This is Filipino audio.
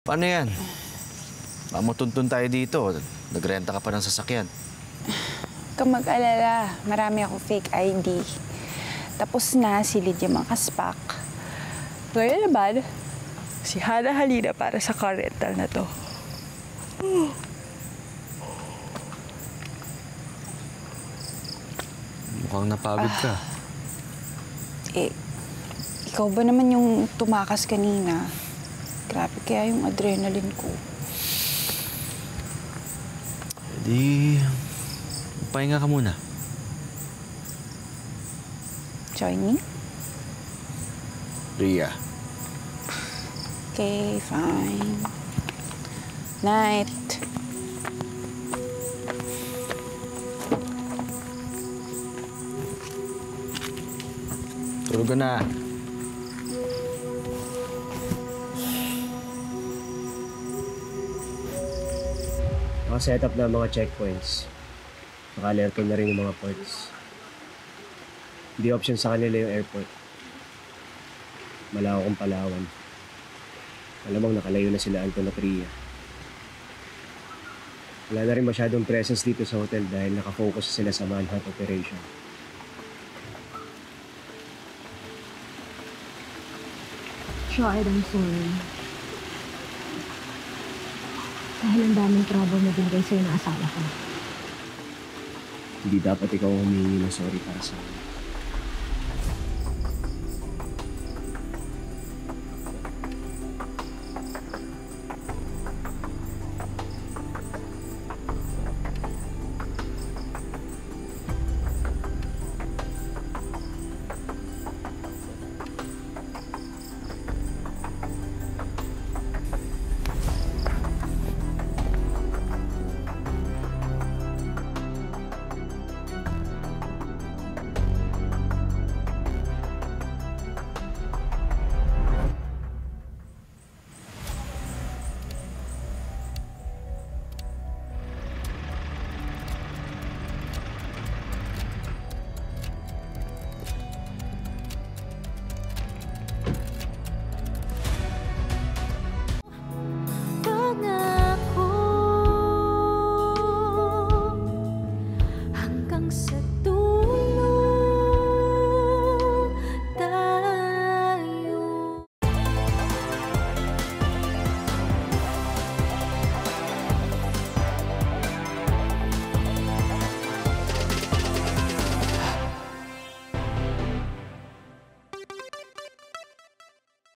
Paano yan? Mamutuntun tayo dito. Nagrenta ka pa ng sasakyan. Huwag kang mag-alala. Marami ako fake ID. Tapos na si Lydia Makaspak. Ngayon naman, si Hana halina para sa car rental na to. Mukhang napagod ka. Ikaw ba naman yung tumakas kanina? Grabe kaya yung adrenaline ko. Di... Pahinga ka muna. Join me? Ria. Okay, fine. Night. Tulog ka na. Naka-set up na ang mga checkpoints. Naka-alerto na rin yung mga ports. Hindi option sa kanila yung airport. Malaw kong Palawan. Malamang nakalayo na sila Anton at Ria. Wala na rin masyadong presence dito sa hotel dahil nakafocus sila sa manhunt operation. Shard, I'm sorry. Dahil ang daming trouble na binigay sa'yo ng asawa ko. Hindi dapat ikaw humingi ng sorry para sa akin.